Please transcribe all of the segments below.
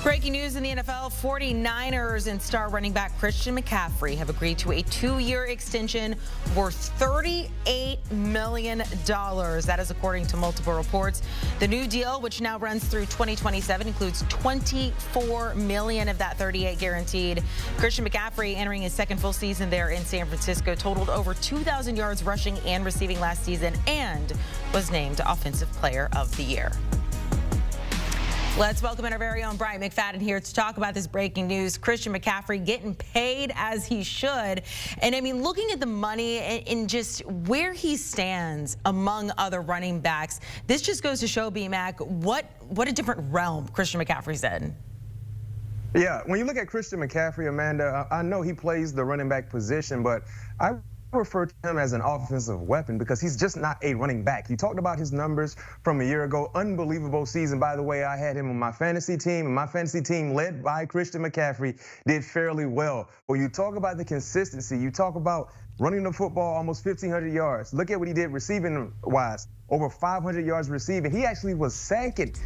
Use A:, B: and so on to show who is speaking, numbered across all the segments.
A: Breaking news in the NFL, 49ers and star running back Christian McCaffrey have agreed to a 2-year extension worth $38 million. That is according to multiple reports. The new deal, which now runs through 2027, includes $24 million of that 38 guaranteed. Christian McCaffrey, entering his second full season there in San Francisco, totaled over 2,000 yards rushing and receiving last season and was named Offensive Player of the Year. Let's welcome in our very own Bryant McFadden here to talk about this breaking news. Christian McCaffrey getting paid as he should. And I mean, looking at the money and just where he stands among other running backs, this just goes to show, B-Mac, what a different realm Christian McCaffrey's in.
B: Yeah, when you look at Christian McCaffrey, Amanda, I know he plays the running back position, but I refer to him as an offensive weapon because he's just not a running back. You talked about his numbers from a year ago. Unbelievable season. By the way, I had him on my fantasy team, and my fantasy team led by Christian McCaffrey did fairly well. When you talk about the consistency, you talk about running the football almost 1,500 yards. Look at what he did receiving-wise, over 500 yards receiving. He actually was second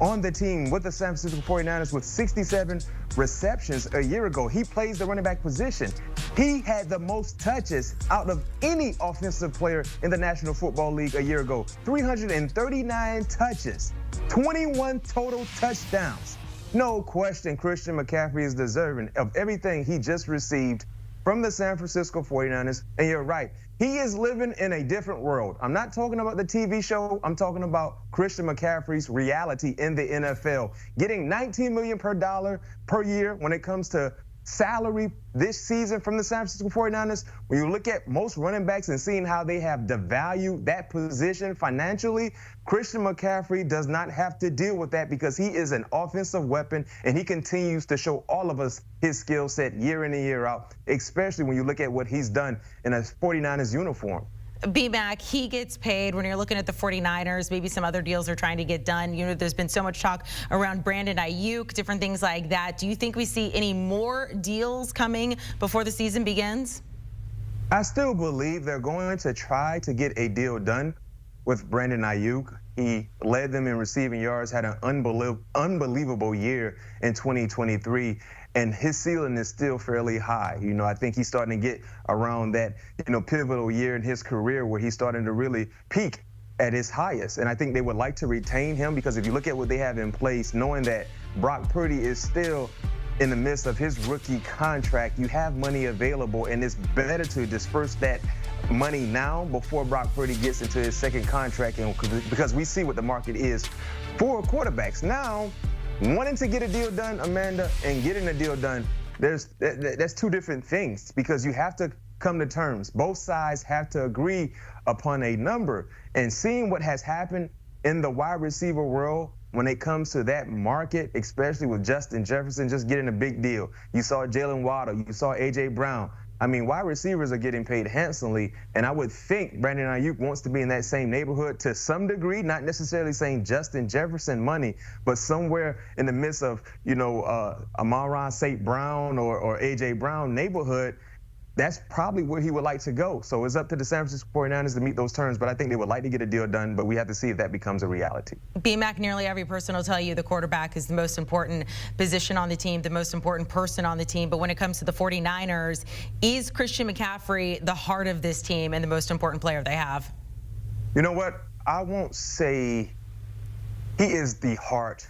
B: on the team with the San Francisco 49ers with 67 receptions a year ago. He plays the running back position. He had the most touches out of any offensive player in the National Football League a year ago. 339 touches, 21 total touchdowns. No question Christian McCaffrey is deserving of everything he just received from the San Francisco 49ers. And you're right, he is living in a different world. I'm not talking about the TV show. I'm talking about Christian McCaffrey's reality in the NFL. Getting $19 million per year when it comes to salary this season from the San Francisco 49ers. When you look at most running backs and seeing how they have devalued that position financially, Christian McCaffrey does not have to deal with that because he is an offensive weapon and he continues to show all of us his skill set year in and year out, especially when you look at what he's done in a 49ers uniform.
A: B-Mac, he gets paid. When you're looking at the 49ers, maybe some other deals are trying to get done. You know, there's been so much talk around Brandon Aiyuk, different things like that. Do you think we see any more deals coming before the season begins?
B: I still believe they're going to try to get a deal done with Brandon Aiyuk. He led them in receiving yards, had an unbelievable year in 2023. And his ceiling is still fairly high. You know, I think he's starting to get around that, pivotal year in his career where he's starting to really peak at his highest. And I think they would like to retain him because if you look at what they have in place, knowing that Brock Purdy is still in the midst of his rookie contract, you have money available, and it's better to disperse that money now before Brock Purdy gets into his second contract, and because we see what the market is for quarterbacks now. Wanting to get a deal done, Amanda, and getting a deal done, that's two different things because you have to come to terms. Both sides have to agree upon a number. And seeing what has happened in the wide receiver world when it comes to that market, especially with Justin Jefferson just getting a big deal. You saw Jalen Waddle, you saw A.J. Brown. I mean, wide receivers are getting paid handsomely, and I would think Brandon Aiyuk wants to be in that same neighborhood to some degree, not necessarily saying Justin Jefferson money, but somewhere in the midst of, Amon-Ra St. Brown or A.J. Brown neighborhood. That's probably where he would like to go. So it's up to the San Francisco 49ers to meet those terms, but I think they would like to get a deal done, but we have to see if that becomes a reality.
A: B-Mac, nearly every person will tell you the quarterback is the most important position on the team, the most important person on the team, but when it comes to the 49ers, is Christian McCaffrey the heart of this team and the most important player they have?
B: You know what? I won't say he is the heart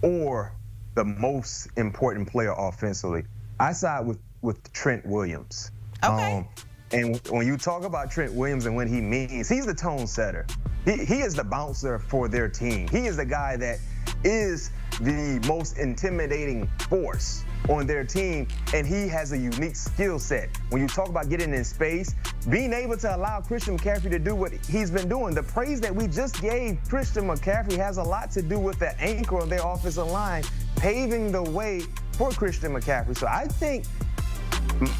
B: or the most important player offensively. I side with Trent Williams.
A: Okay.
B: And when you talk about Trent Williams and what he means, he's the tone setter. He is the bouncer for their team. He is the guy that is the most intimidating force on their team, and he has a unique skill set. When you talk about getting in space, being able to allow Christian McCaffrey to do what he's been doing, the praise that we just gave Christian McCaffrey has a lot to do with the anchor on their offensive line, paving the way for Christian McCaffrey. So I think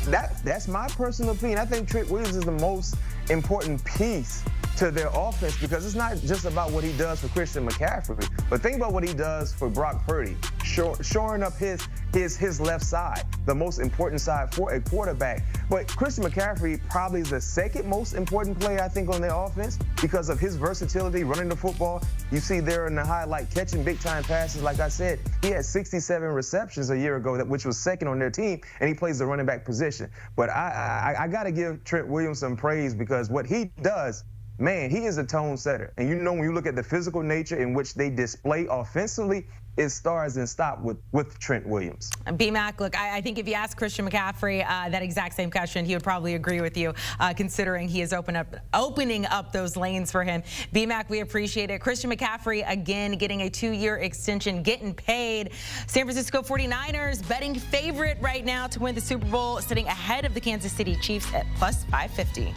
B: that's my personal opinion. I think Trent Williams is the most important piece to their offense because it's not just about what he does for Christian McCaffrey, But think about what he does for Brock Purdy, shoring up his left side, the most important side for a quarterback. But Christian McCaffrey probably is the second most important player, I think, on their offense because of his versatility running the football. You see there in the highlight, catching big-time passes. Like I said, he had 67 receptions a year ago, which was second on their team, and he plays the running back position. But I got to give Trent Williams some praise because what he does, man, he is a tone setter. And you know, when you look at the physical nature in which they display offensively, it starts and stops with Trent Williams.
A: B-Mac, look, I think if you ask Christian McCaffrey that exact same question, he would probably agree with you, considering he is opening up those lanes for him. B-Mac, we appreciate it. Christian McCaffrey, again, getting a 2-year extension, getting paid. San Francisco 49ers, betting favorite right now to win the Super Bowl, sitting ahead of the Kansas City Chiefs at plus 550.